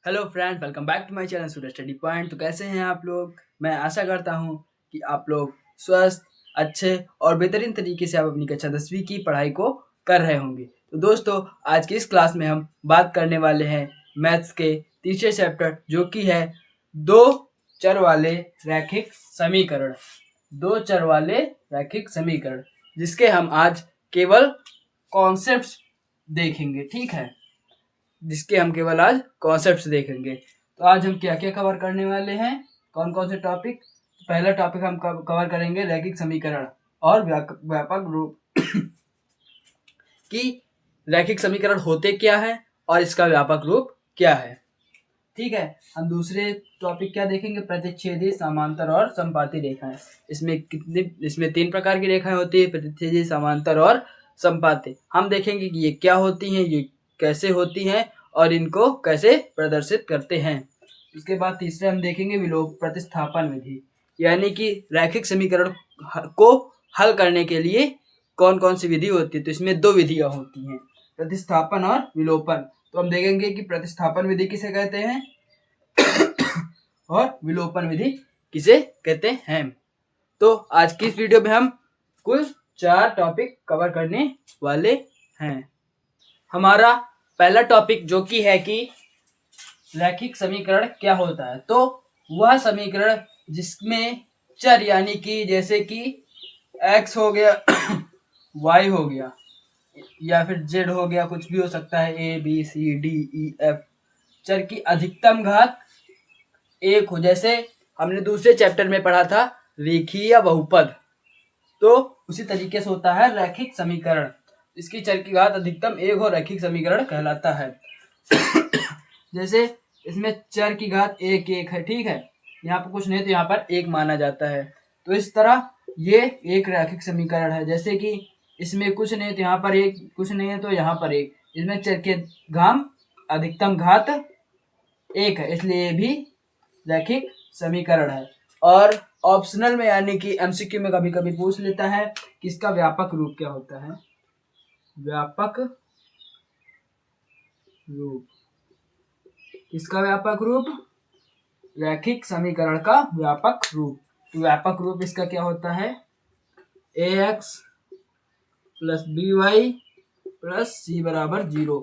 Hello friend, welcome back to my channel student study point. तो कैसे हैं आप लोग? मैं आशा करता हूं कि आप लोग स्वस्थ, अच्छे और बेहतरीन तरीके से आप अपनी कक्षा 10वीं की पढ़ाई को कर रहे होंगे। तो दोस्तों, आज की इस क्लास में हम बात करने वाले हैं मैथ्स के तीसरे चैप्टर, जो कि है दो चर वाले रैखिक समीकरण। दो चर वाले रैखिक समीकरण, जिसके हम आज केवल कॉन्सेप्ट्स देखेंगे। ठीक है, जिसके हम केवल आज कॉन्सेप्ट्स देखेंगे। तो आज हम क्या क्या कवर करने वाले हैं, कौन कौन से टॉपिक? पहला टॉपिक हम कवर करेंगे रैखिक समीकरण और व्यापक रूप कि रैखिक समीकरण होते क्या है और इसका व्यापक रूप क्या है। ठीक है, हम दूसरे टॉपिक क्या देखेंगे? प्रतिच्छेदी, समांतर और संपाती रेखाएं। इसमें तीन प्रकार की रेखाएं होती है, प्रतिच्छेदी, समांतर और संपाती। हम देखेंगे कि ये क्या होती हैं, ये कैसे होती हैं और इनको कैसे प्रदर्शित करते हैं। उसके बाद तीसरे हम देखेंगे विलोप प्रतिस्थापन विधि, यानी कि रैखिक समीकरण को हल करने के लिए कौन कौन सी विधि होती है। तो इसमें दो विधियां होती हैं, प्रतिस्थापन और विलोपन। तो हम देखेंगे कि प्रतिस्थापन विधि किसे कहते हैं और विलोपन विधि किसे कहते हैं। तो आज की इस वीडियो में हम कुल 4 टॉपिक कवर करने वाले हैं। हमारा पहला टॉपिक जो कि है कि रैखिक समीकरण क्या होता है। तो वह समीकरण जिसमें चर, यानी कि जैसे कि x हो गया y हो गया या फिर z हो गया, कुछ भी हो सकता है, a b c d e f, चर की अधिकतम घात 1 हो। जैसे हमने दूसरे चैप्टर में पढ़ा था रेखीय बहुपद, तो उसी तरीके से होता है रैखिक समीकरण। इसकी चर की घात अधिकतम 1 हो, रैखिक समीकरण कहलाता है। जैसे इसमें चर की घात 1 है, ठीक है, यहाँ पर कुछ नहीं तो यहाँ पर 1 माना जाता है। तो इस तरह ये एक रैखिक समीकरण है। जैसे कि इसमें कुछ नहीं तो यहाँ पर 1, कुछ नहीं है तो यहाँ पर 1। इसमें चर के अधिकतम घात 1 है, इसलिए ये भी रैखिक समीकरण है। और ऑप्शनल में, यानी कि एमसीक्यू में कभी कभी पूछ लेता है कि इसका व्यापक रूप क्या होता है। व्यापक रूप, किसका व्यापक रूप? रैखिक समीकरण का व्यापक रूप। तो व्यापक रूप इसका क्या होता है? ax plus by plus c बराबर 0।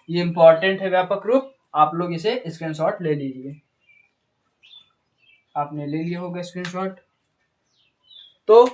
ये इंपॉर्टेंट है व्यापक रूप, आप लोग इसे स्क्रीनशॉट ले लीजिए। आपने ले लिया होगा स्क्रीनशॉट। तो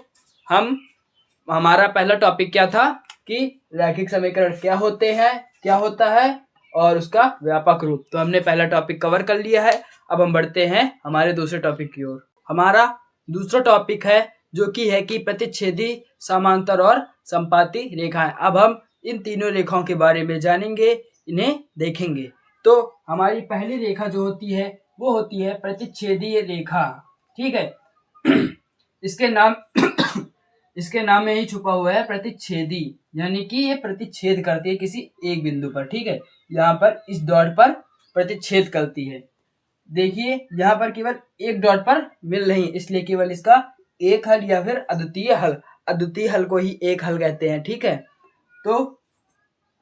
हमारा पहला टॉपिक क्या था कि रैखिक समीकरण क्या होते हैं, क्या होता है और उसका व्यापक रूप। तो हमने पहला टॉपिक कवर कर लिया है। अब हम बढ़ते हैं हमारे दूसरे टॉपिक की ओर। हमारा दूसरा टॉपिक है जो कि है कि प्रतिच्छेदी, समांतर और संपाती रेखाएं। अब हम इन तीनों रेखाओं के बारे में जानेंगे, इन्हें देखेंगे। तो हमारी पहली रेखा जो होती है वो होती है प्रतिच्छेदी रेखा। ठीक है इसके नाम इसके नाम में ही छुपा हुआ है प्रतिच्छेदी, यानी कि ये प्रतिच्छेद करती है किसी एक बिंदु पर। ठीक है, यहाँ पर इस डॉट पर प्रतिच्छेद करती है। देखिए यहाँ पर केवल एक डॉट पर मिल नहीं, इसलिए केवल इसका एक हल या फिर अद्वितीय हल, अद्वितीय हल को ही एक हल कहते हैं। ठीक है, तो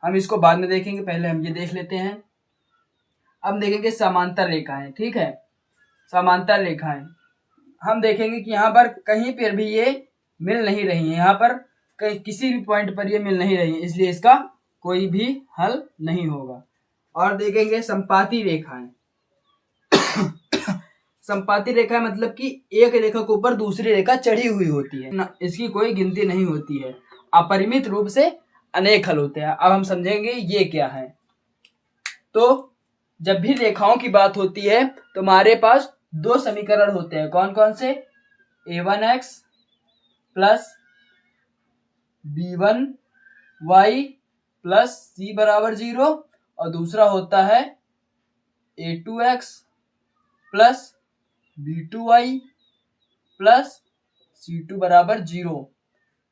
हम इसको बाद में देखेंगे, पहले हम ये देख लेते हैं। अब देखेंगे समांतर रेखाएं। ठीक है, समांतर रेखाएं हम देखेंगे कि यहाँ पर कहीं पर भी ये मिल नहीं रही है, यहाँ पर कहीं किसी भी पॉइंट पर ये मिल नहीं रही है, इसलिए इसका कोई भी हल नहीं होगा। और देखेंगे संपाती रेखाएं। संपाती रेखा मतलब कि एक रेखा के ऊपर दूसरी रेखा चढ़ी हुई होती है ना, इसकी कोई गिनती नहीं होती है, अपरिमित रूप से अनेक हल होते हैं। अब हम समझेंगे ये क्या है। तो जब भी रेखाओं की बात होती है तो हमारे पास दो समीकरण होते हैं। कौन कौन से? a1x plus b1y plus c बराबर 0, और दूसरा होता है a2x plus b2y plus c2 बराबर 0।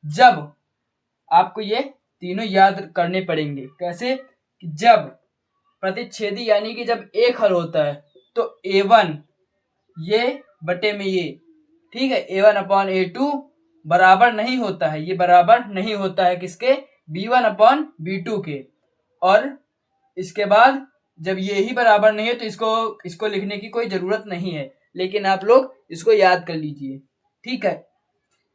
जब आपको ये तीनों याद करने पड़ेंगे। कैसे? कि जब प्रतिच्छेदी, यानी कि जब एक हल होता है तो a1 ये बटे में ये, ठीक है, a1 अपॉन a2 बराबर नहीं होता है, ये बराबर नहीं होता है किसके? b1 अपॉन b2 के। और इसके बाद जब ये ही बराबर नहीं है तो इसको लिखने की कोई जरूरत नहीं है, लेकिन आप लोग इसको याद कर लीजिए। ठीक है,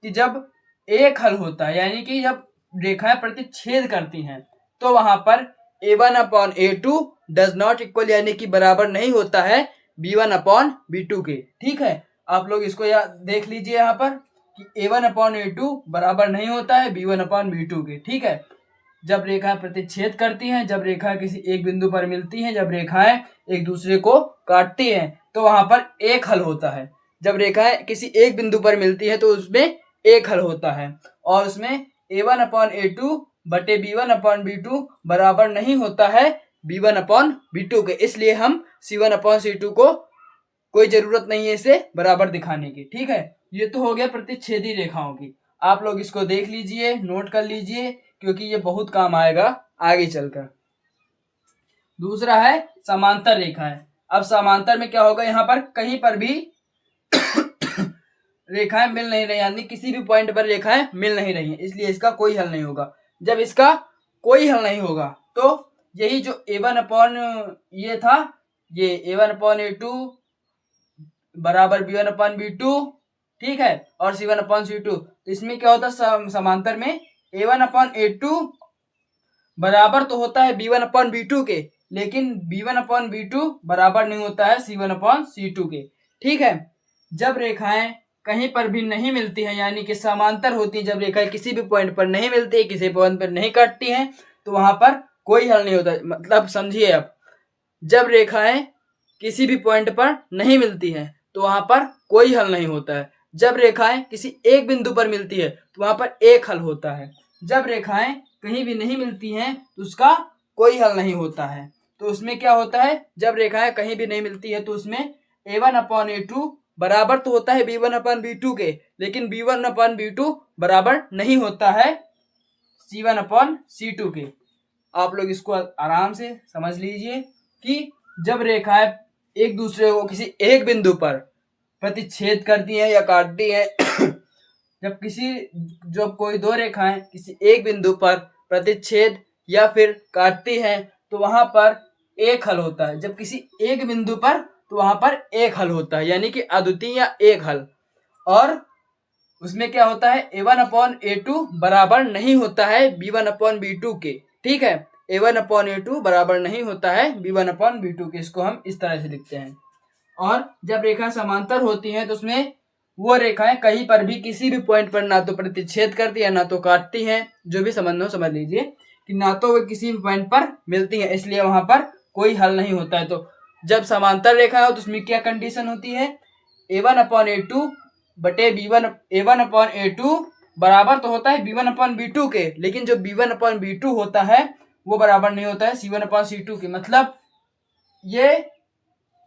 कि जब एक हल होता है यानी कि जब रेखाएं प्रतिच्छेद करती हैं तो वहां पर a1/a2 डज नॉट इक्वल यानी कि बराबर नहीं होता है b1/b2 के। ठीक है, आप लोग इसको देख लीजिए यहाँ पर कि a1/a2 बराबर नहीं होता है b1/b2 के। ठीक है, जब रेखाएं प्रतिच्छेद करती हैं, जब रेखाएं किसी एक बिंदु पर मिलती हैं, जब रेखाएं एक दूसरे को काटती हैं तो वहां पर एक हल होता है। जब रेखाएं किसी एक बिंदु पर मिलती हैं तो उसमें एक हल होता है और उसमें a1/a2 बटे b1/b2 बराबर नहीं होता है b1/b2 के। इसलिए हम c1/c2 को कोई जरूरत नहीं है इसे बराबर दिखाने की। ठीक है, ये तो हो गया प्रतिच्छेदी रेखाओं की। आप लोग इसको देख लीजिए, नोट कर लीजिए, क्योंकि ये बहुत काम आएगा आगे चलकर। दूसरा है समांतर रेखाएं। अब समांतर में क्या होगा, यहाँ पर कहीं पर भी रेखाएं मिल नहीं रही, यानी किसी भी पॉइंट पर रेखाएं मिल नहीं रही हैं, इसलिए इसका कोई हल नहीं होगा। जब इसका कोई हल नहीं होगा तो यही जो a1 ये था, ये a1/a2 बराबर b1/b2, ठीक है, और c1/c2, तो इसमें क्या होता है, समांतर में a1/a2 बराबर तो होता है b1/b2 के, लेकिन b1/b2 बराबर नहीं होता है c1/c2 के। ठीक है, जब रेखाएं कहीं पर भी नहीं मिलती हैं यानी कि समांतर होती है, जब रेखाएं किसी भी पॉइंट पर नहीं मिलती है, किसी पॉइंट पर नहीं काटती हैं, तो वहां पर कोई हल नहीं होता। मतलब समझिए, अब जब रेखाएं किसी भी पॉइंट पर नहीं मिलती हैं तो वहां पर कोई हल नहीं होता है। जब रेखाएं किसी एक बिंदु पर मिलती है तो वहां पर एक हल होता है। जब रेखाएं कहीं भी नहीं मिलती हैं तो उसका कोई हल नहीं होता है। तो उसमें क्या होता है, जब रेखाएं कहीं भी नहीं मिलती है तो उसमें a1/a2 बराबर तो होता है b1/b2 के, लेकिन b1/b2 बराबर नहीं होता है c1/c2 के। आप लोग इसको आराम से समझ लीजिए कि जब रेखाएं एक दूसरे को किसी एक बिंदु पर प्रतिच्छेद करती हैं या काटती हैं जब कोई दो रेखाएं किसी एक बिंदु पर प्रतिच्छेद या फिर काटती हैं तो वहां पर एक हल होता है। जब किसी एक बिंदु पर तो वहां पर एक हल होता है, यानी कि अद्वितीय या एक हल। और उसमें क्या होता है, a1/a2 बराबर नहीं होता है b1/b2 के। ठीक है, a1/a2 बराबर नहीं होता है b1/b2 के। इसको हम इस तरह से लिखते हैं। और जब रेखाएं समांतर होती हैं तो उसमें वो रेखाएं कहीं पर भी किसी भी पॉइंट पर ना तो प्रतिच्छेद करती है ना तो काटती हैं, जो भी समझना हो समझ लीजिए कि ना तो वो किसी भी पॉइंट पर मिलती है, इसलिए वहां पर कोई हल नहीं होता है। तो जब समांतर रेखा हो तो उसमें क्या कंडीशन होती है, a1/a2 बटे a1/a2 बराबर तो होता है b1/b2 के, लेकिन जो b1/b2 होता है वो बराबर नहीं होता है c1/c2 के। मतलब ये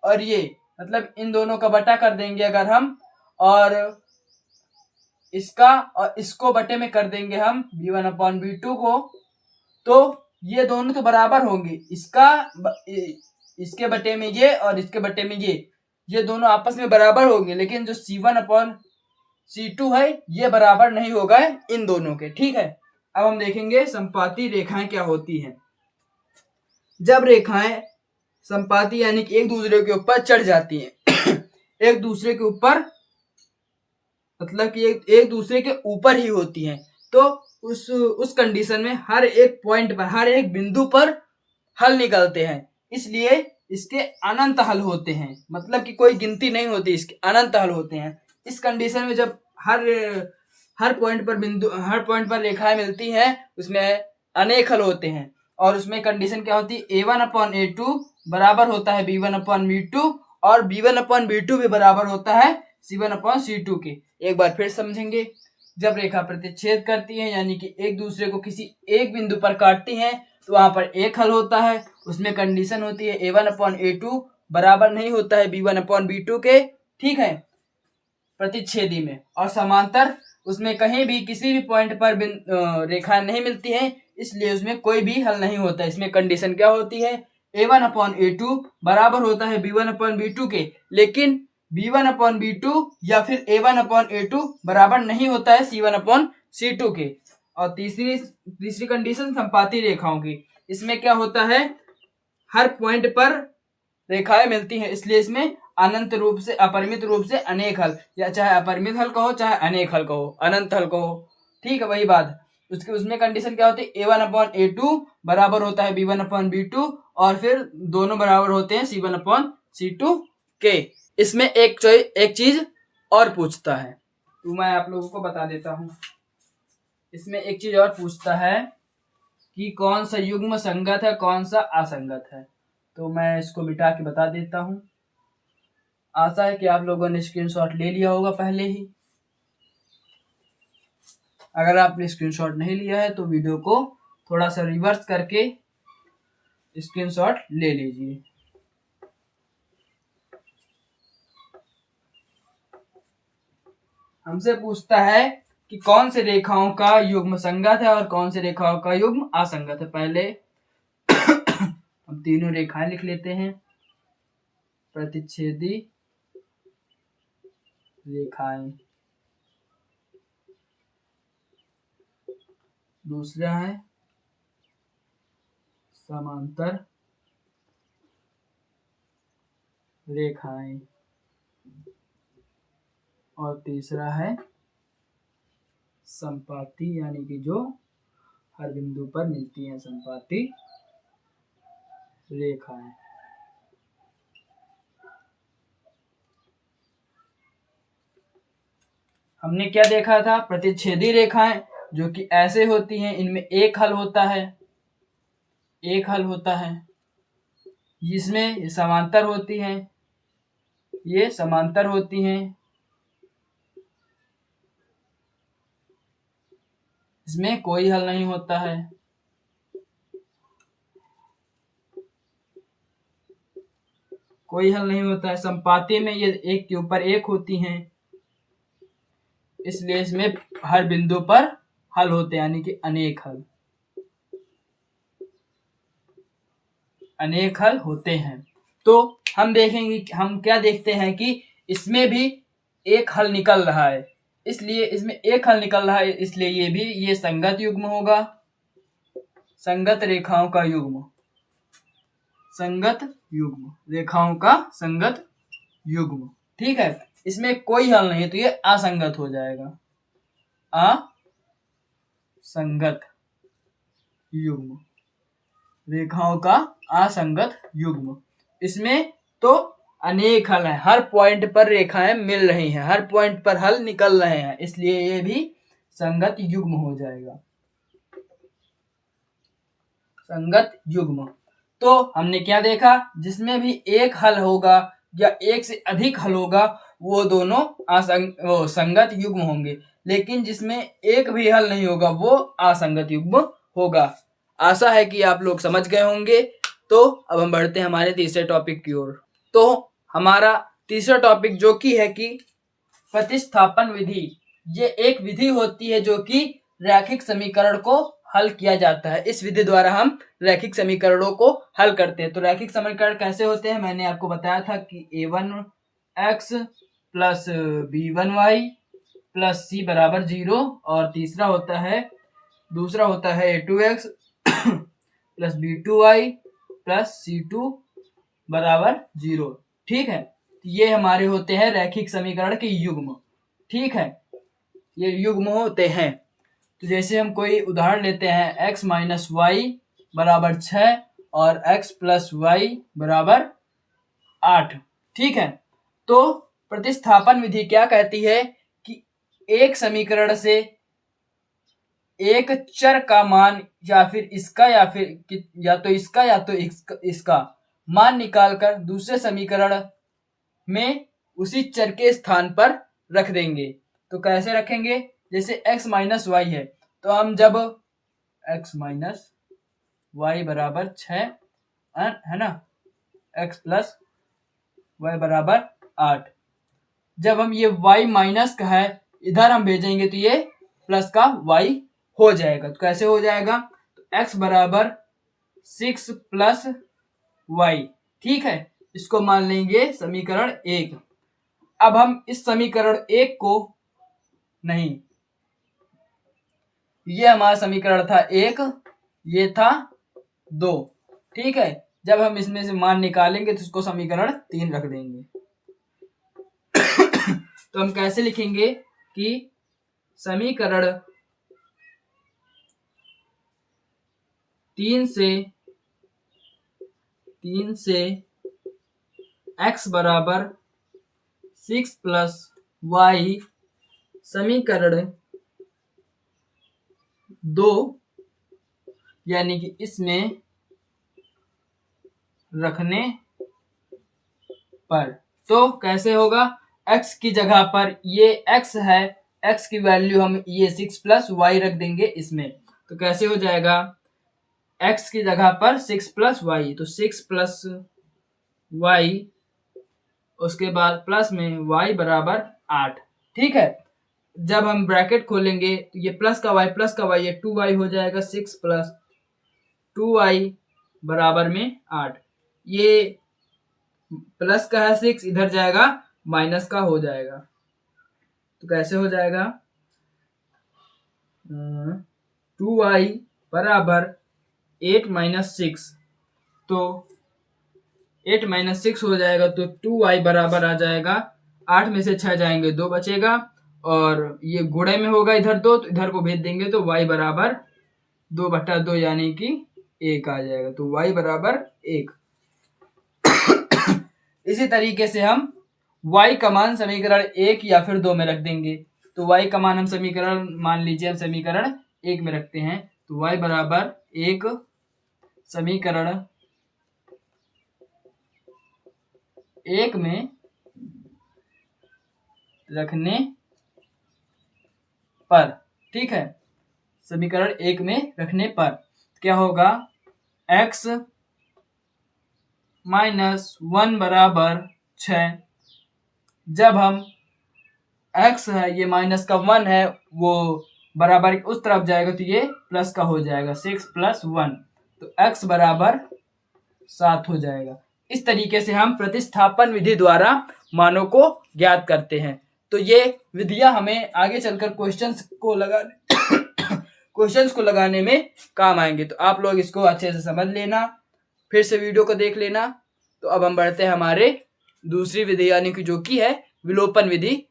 और ये, मतलब इन दोनों का बटा कर देंगे अगर हम, और इसका और इसको बटे में कर देंगे हम b1/b2 को, तो ये दोनों तो बराबर होंगे। इसके बटे में ये और इसके बटे में ये दोनों आपस में बराबर होंगे, लेकिन जो c1/c2 है ये बराबर नहीं होगा इन दोनों के। ठीक है, अब हम देखेंगे संपाती रेखाएं क्या होती हैं। जब रेखाएं संपाती यानी कि एक दूसरे के ऊपर चढ़ जाती हैं एक दूसरे के ऊपर, मतलब कि एक दूसरे के ऊपर ही होती हैं, तो उस कंडीशन में हर एक पॉइंट पर, हर एक बिंदु पर हल निकलते हैं, इसलिए इसके अनंत हल होते हैं। मतलब कि कोई गिनती नहीं होती, इसके अनंत हल होते हैं। इस कंडीशन में जब हर पॉइंट पर रेखाएं मिलती हैं उसमें अनेक हल होते हैं, और उसमें कंडीशन क्या होती है, a1/a2 बराबर होता है b1/b2 और b1/b2 भी बराबर होता है c1/c2 के। एक बार फिर समझेंगे, जब रेखा प्रतिच्छेद करती है यानी कि एक दूसरे को किसी एक बिंदु पर काटती हैं तो वहां पर एक हल होता है। उसमें कंडीशन होती है a1/a2 बराबर नहीं होता है b1/b2 के। ठीक है, प्रतिच्छेदी में। और समांतर उसमें कहीं भी किसी भी पॉइंट पर रेखाएं नहीं मिलती हैं, इसलिए उसमें कोई भी हल नहीं होता। इसमें कंडीशन क्या होती है, a1/a2 बराबर होता है b1/b2 के, लेकिन b1/b2 या फिर a1/a2 बराबर नहीं होता है c1/c2 के। और तीसरी कंडीशन संपाती रेखाओं की। इसमें क्या होता है, हर पॉइंट पर रेखाएं मिलती हैं, इसलिए इसमें अनंत रूप से, अपरिमित रूप से अनेक हल, या चाहे अपरिमित हल कहो चाहे अनेक हल कहो, अनंत हल कहो, ठीक है वही बात। उसके उसमें कंडीशन क्या होती है, a1/a2 बराबर होता है b1/b2 और फिर दोनों बराबर होते हैं c1/c2 के। इसमें एक चीज और पूछता है, तो मैं आप लोगों को बता देता हूं। इसमें एक चीज और पूछता है कि कौन सा युग्म संगत है, कौन सा असंगत है। तो मैं इसको मिटा के बता देता हूं। आशा है कि आप लोगों ने स्क्रीनशॉट ले लिया होगा पहले ही। अगर आपने स्क्रीनशॉट नहीं लिया है तो वीडियो को थोड़ा सा रिवर्स करके स्क्रीनशॉट ले लीजिए। हमसे पूछता है कि कौन से रेखाओं का युग्म संगत है और कौन से रेखाओं का युग्म असंगत है। पहले हम तीनों रेखाएं लिख लेते हैं। प्रतिच्छेदी रेखाएं, दूसरा है समांतर रेखाएं और तीसरा है संपाती, यानी कि जो हर बिंदु पर मिलती हैं, संपाती रेखाएं। हमने क्या देखा था, प्रतिच्छेदी रेखाएं जो कि ऐसे होती हैं, इनमें एक हल होता है, एक हल होता है। जिसमें ये समांतर होती हैं, ये समांतर होती हैं, इसमें कोई हल नहीं होता है। कोई हल नहीं होता है। संपाती में ये एक के ऊपर एक होती हैं, इसलिए इसमें हर बिंदु पर हल होते हैं, यानी कि अनेक हल, अनेक हल होते हैं। तो हम देखेंगे, हम क्या देखते हैं कि इसमें भी एक हल निकल रहा है, इसलिए इसमें एक हल निकल रहा है, इसलिए ये भी ये संगत युग्म होगा, संगत रेखाओं का युग्म, संगत युग्म, रेखाओं का संगत युग्म, ठीक है। इसमें कोई हल नहीं है तो ये असंगत हो जाएगा, असंगत युग्म, रेखाओं का असंगत युग्म। इसमें तो अनेक हल है, हर पॉइंट पर रेखाएं मिल रही हैं, हर पॉइंट पर हल निकल रहे हैं, इसलिए ये भी संगत युग्म हो जाएगा, संगत युग्म। तो हमने क्या देखा, जिसमें भी एक हल होगा या एक से अधिक हल होगा वो दोनों संगत युग्म होंगे, लेकिन जिसमें एक भी हल नहीं होगा वो असंगत युग्म होगा। आशा है कि आप लोग समझ गए होंगे। तो अब हम बढ़ते हैं हमारे तीसरे टॉपिक की ओर। तो हमारा तीसरा टॉपिक जो कि है कि प्रतिस्थापन विधि। ये एक विधि होती है जो कि रैखिक समीकरण को हल किया जाता है। इस विधि द्वारा हम रैखिक समीकरणों को हल करते हैं। तो रैखिक समीकरण कैसे होते हैं, मैंने आपको बताया था कि a1x plus b1y plus c बराबर 0, और दूसरा होता है a2x plus b2y plus c2 बराबर 0, ठीक है। ये हमारे होते हैं रैखिक समीकरण के युग्म, ठीक है, ये युग्म होते हैं। तो जैसे हम कोई उदाहरण लेते हैं, x माइनस वाई बराबर 6 और x प्लस वाई बराबर 8, ठीक है। तो प्रतिस्थापन विधि क्या कहती है कि एक समीकरण से एक चर का मान या फिर इसका या तो इसका मान निकालकर दूसरे समीकरण में उसी चर के स्थान पर रख देंगे। तो कैसे रखेंगे, जैसे x माइनस वाई है, तो हम जब x माइनस वाई बराबर 6 है ना, x प्लस वाई बराबर 8, जब हम ये y माइनस का है इधर हम भेजेंगे तो ये प्लस का y हो जाएगा। तो कैसे हो जाएगा, तो x बराबर 6 प्लस y, ठीक है, इसको मान लेंगे समीकरण 1। अब हम इस समीकरण 1 को नहीं, ये हमारा समीकरण था 1, ये था 2, ठीक है, जब हम इसमें से मान निकालेंगे तो उसको समीकरण 3 रख देंगे। तो हम कैसे लिखेंगे कि समीकरण 3 से x बराबर 6 प्लस y समीकरण 2 यानी कि इसमें रखने पर, तो कैसे होगा, x की जगह पर ये x है, x की वैल्यू हम ये 6 प्लस वाई रख देंगे इसमें, तो कैसे हो जाएगा, x की जगह पर 6 प्लस वाई, तो 6 प्लस वाई, उसके बाद प्लस में y बराबर 8। ठीक है, जब हम ब्रैकेट खोलेंगे तो ये प्लस का y ये 2y हो जाएगा, 6 प्लस 2y बराबर में 8। ये प्लस का है 6, इधर जाएगा माइनस का हो जाएगा, तो कैसे हो जाएगा, 2y बराबर 8 माइनस 6, तो 8 माइनस 6 हो जाएगा, तो 2y बराबर आ जाएगा 8 में से 6 जाएंगे 2 बचेगा, और ये गुणे में होगा इधर 2, तो इधर को भेज देंगे तो y बराबर 2/2 यानी कि 1 आ जाएगा, तो y बराबर 1। इसी तरीके से हम y का मान समीकरण 1 या फिर 2 में रख देंगे, तो y का मान हम समीकरण, मान लीजिए हम समीकरण 1 में रखते हैं, तो y बराबर 1 समीकरण 1 में रखने पर, ठीक है, समीकरण 1 में रखने पर क्या होगा, x माइनस 1 बराबर 6, जब हम x है ये माइनस का 1 है वो बराबर उस तरफ जाएगा तो ये प्लस का हो जाएगा, 6 प्लस 1, तो x बराबर 7 हो जाएगा। इस तरीके से हम प्रतिस्थापन विधि द्वारा मानों को ज्ञात करते हैं। तो ये विधियां हमें आगे चलकर क्वेश्चंस को लगाने में काम आएंगे, तो आप लोग इसको अच्छे से समझ लेना, फिर से वीडियो को देख लेना। तो अब हम बढ़ते हैं हमारे दूसरी विधि यानी कि जो कि है विलोपन विधि,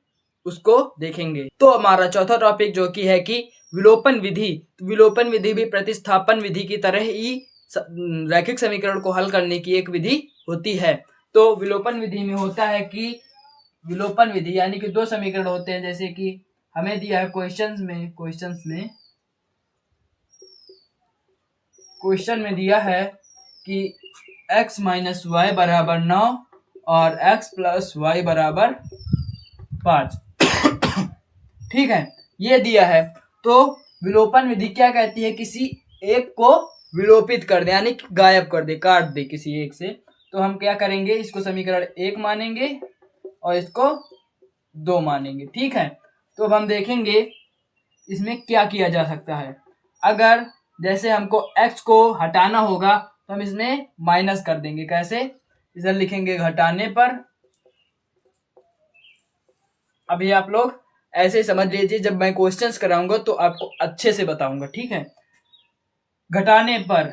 उसको देखेंगे। तो हमारा चौथा टॉपिक जो कि है कि विलोपन विधि। तो विलोपन विधि भी प्रतिस्थापन विधि की तरह ही रैखिक समीकरण को हल करने की एक विधि होती है। तो विलोपन विधि में होता है कि विलोपन विधि यानी कि दो समीकरण होते हैं, जैसे कि हमें दिया है क्वेश्चन में दिया है कि x माइनस वाई बराबर 9 और x प्लस वाई बराबर 5। ठीक है, ये दिया है। तो विलोपन विधि क्या कहती है, किसी एक को विलोपित कर दे यानी गायब कर दे, काट दे किसी एक से। तो हम क्या करेंगे, इसको समीकरण 1 मानेंगे और इसको 2 मानेंगे। ठीक है, तो अब हम देखेंगे इसमें क्या किया जा सकता है। अगर जैसे हमको x को हटाना होगा तो हम इसमें माइनस कर देंगे, कैसे, इधर लिखेंगे घटाने पर। अभी आप लोग ऐसे ही समझ लीजिए, जब मैं क्वेश्चंस कराऊंगा तो आपको अच्छे से बताऊंगा। ठीक है, घटाने पर,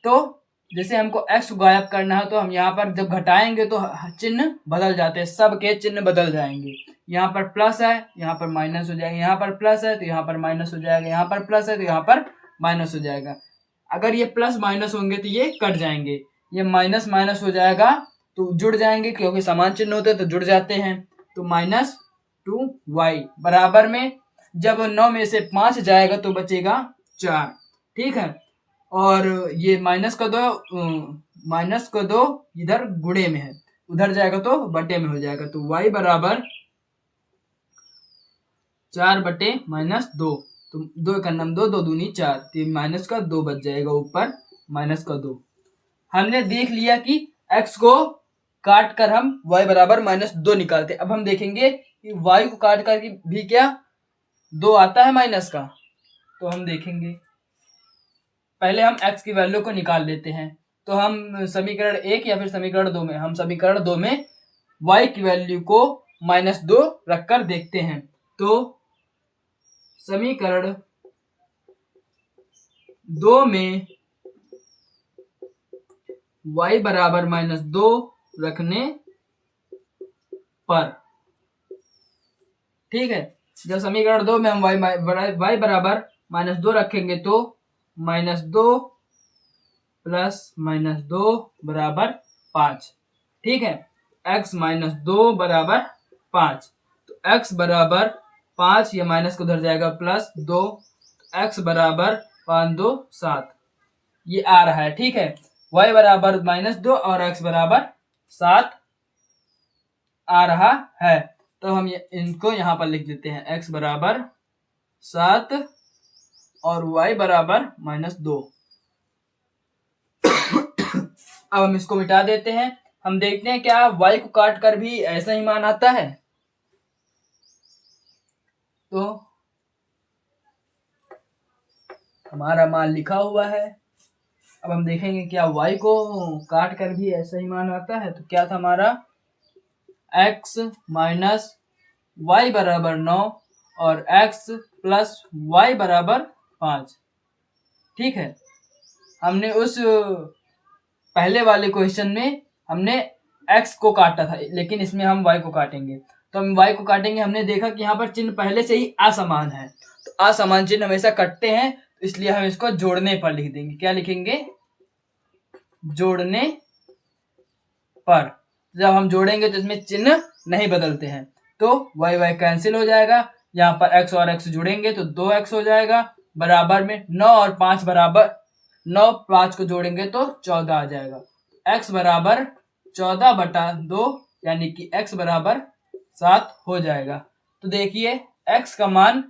तो जैसे हमको x को गायब करना है तो हम यहाँ पर जब घटाएंगे तो चिन्ह बदल जाते हैं, सबके चिन्ह बदल जाएंगे। यहाँ पर प्लस है, यहाँ पर माइनस हो जाएगा, यहाँ पर प्लस है तो यहाँ पर माइनस हो जाएगा, यहाँ पर प्लस है तो यहाँ पर माइनस हो जाएगा। अगर ये प्लस माइनस होंगे तो ये कट जाएंगे, ये माइनस माइनस हो जाएगा तो जुड़ जाएंगे, क्योंकि समान चिन्ह होते हैं तो जुड़ जाते हैं। तो -2y बराबर में जब 9 में से 5 जाएगा तो बचेगा 4। ठीक है, और ये माइनस का दो इधर गुणे में है, उधर जाएगा तो बटे में हो जाएगा। तो y बराबर 4 बटे -2, तो 2 का नाम 2, 2 दूनी 4, तो माइनस का 2 बच जाएगा, ऊपर -2। हमने देख लिया कि x को काट कर हम y बराबर -2 निकालते। अब हम देखेंगे कि y को काट कर भी क्या 2 आता है माइनस का, तो हम देखेंगे। पहले हम x की वैल्यू को निकाल लेते हैं। तो हम समीकरण 1 या फिर समीकरण 2 में, हम समीकरण 2 में y की वैल्यू को -2 रखकर देखते हैं। तो समीकरण 2 में y बराबर -2 रखने पर। ठीक है, जब समीकरण 2 में हम y बराबर -2 रखेंगे तो -2 प्लस -2 बराबर 5। ठीक है, x -2 बराबर 5, तो x बराबर 5, ये माइनस को उधर जाएगा प्लस 2, x बराबर 5 2 7 ये आ रहा है। ठीक है, y बराबर -2 और x बराबर 7 आ रहा है। तो हम इनको यहाँ पर लिख देते हैं, x बराबर 7 और y बराबर -2। अब हम इसको मिटा देते हैं। हम देखते हैं क्या y को काट कर भी ऐसा ही मान आता है। तो हमारा मान लिखा हुआ है। अब हम देखेंगे क्या y को काट कर भी ऐसा ही मान आता है। तो क्या था हमारा, x माइनस y बराबर 9 और x प्लस y बराबर 5। ठीक है, हमने उस पहले वाले क्वेश्चन में हमने x को काटा था, लेकिन इसमें हम y को काटेंगे। तो हम y को काटेंगे, हमने देखा कि यहाँ पर चिन्ह पहले से ही असमान है, तो असमान चिन्ह हमेशा कटते हैं, तो इसलिए हम इसको जोड़ने पर लिख देंगे। क्या लिखेंगे, जोड़ने पर। जब हम जोड़ेंगे तो इसमें चिन्ह नहीं बदलते हैं, तो y y कैंसिल हो जाएगा। यहाँ पर x और x जुड़ेंगे तो 2x हो जाएगा, बराबर में 9 और 5 बराबर 9 5 को जोड़ेंगे तो 14 आ जाएगा। x बराबर 14/2 यानी कि x बराबर 7 हो जाएगा। तो देखिए x का मान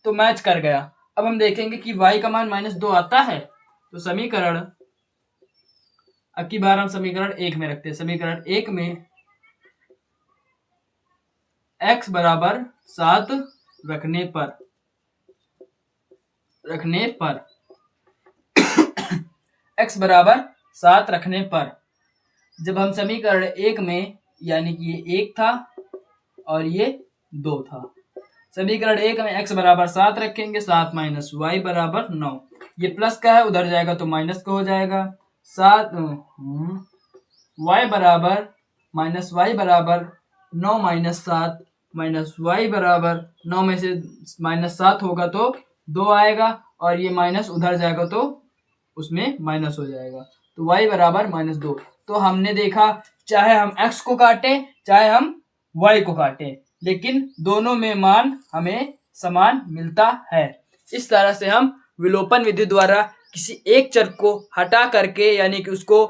तो मैच कर गया। अब हम देखेंगे कि y का मान -2 आता है। तो समीकरण, अब की बार हम समीकरण 1 में रखते हैं। समीकरण 1 में x बराबर 7 रखने पर x बराबर 7 रखने पर, जब हम समीकरण 1 में, यानी कि ये 1 था और ये 2 था, समीकरण 1 में x बराबर 7 रखेंगे, 7 माइनस y बराबर 9, ये प्लस का है उधर जाएगा तो माइनस का हो जाएगा। 7 y बराबर -y 9 माइनस 7 माइनस y बराबर 9 में से -7 होगा तो 2 आएगा, और ये माइनस उधर जाएगा तो उसमें माइनस हो जाएगा, तो y बराबर -2। तो हमने देखा चाहे हम x को काटें चाहे हम y को काटें, लेकिन दोनों में मान हमें समान मिलता है। इस तरह से हम विलोपन विधि द्वारा किसी एक चर को हटा करके, यानी कि उसको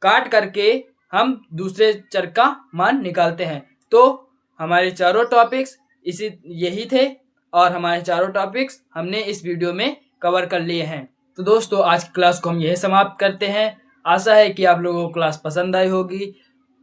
काट करके, हम दूसरे चर का मान निकालते हैं। तो हमारे चारों टॉपिक्स यही थे, और हमारे चारों टॉपिक्स हमने इस वीडियो में कवर कर लिए हैं। तो दोस्तों आज की क्लास को हम यही समाप्त करते हैं। आशा है कि आप लोगों को क्लास पसंद आई होगी।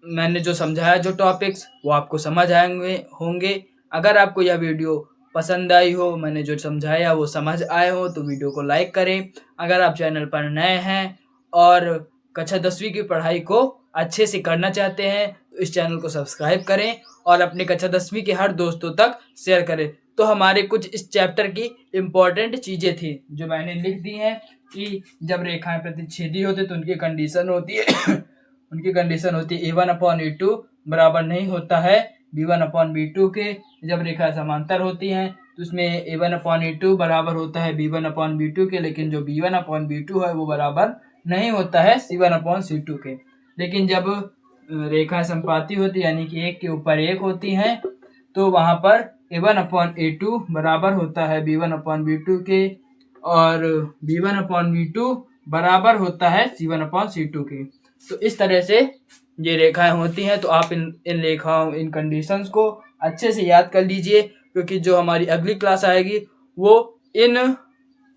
मैंने जो समझाया जो टॉपिक्स वो आपको समझ आएंगे होंगे। अगर आपको यह वीडियो पसंद आई हो, मैंने जो समझाया वो समझ आए हो, तो वीडियो को लाइक करें। अगर आप चैनल पर नए हैं और कक्षा 10वीं की पढ़ाई को अच्छे से करना चाहते हैं तो इस चैनल को सब्सक्राइब करें और अपने कक्षा 10वीं के हर दोस्तों तक शेयर करें। तो हमारे कुछ इस चैप्टर की इम्पोर्टेंट चीज़ें थी जो मैंने लिख दी हैं, कि जब रेखाएं प्रतिच्छेदी होती तो उनकी कंडीशन होती है उनकी कंडीशन होती है a1/a2 बराबर नहीं होता है b1/b2 के। जब रेखा समांतर होती हैं तो उसमें a1/a2 बराबर होता है b1/b2 के, लेकिन जो b1/b2 है वो बराबर नहीं होता है c1/c2 के। लेकिन जब रेखा संपाती होती यानी कि एक के ऊपर एक होती हैं तो वहां पर a1/a2 बराबर होता है b1/b2 के, और b1/b2 बराबर होता है c1/c2 के। तो इस तरह से ये रेखाएं होती हैं। तो आप इन रेखाओं, इन कंडीशंस को अच्छे से याद कर लीजिए, क्योंकि जो हमारी अगली क्लास आएगी वो इन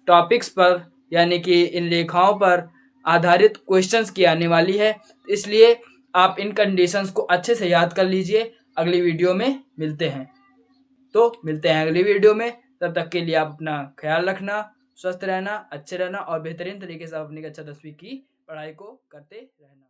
टॉपिक्स पर, यानी कि इन रेखाओं पर आधारित क्वेश्चंस की आने वाली है। इसलिए आप इन कंडीशंस को अच्छे से याद कर लीजिए। अगली वीडियो में मिलते हैं। तो मिलते हैं अगली वीडियो में। तब तक के लिए आप अपना ख्याल रखना, स्वस्थ रहना, अच्छे रहना और बेहतरीन तरीके से अपनी कक्षा 10वीं की पढ़ाई को करते रहना।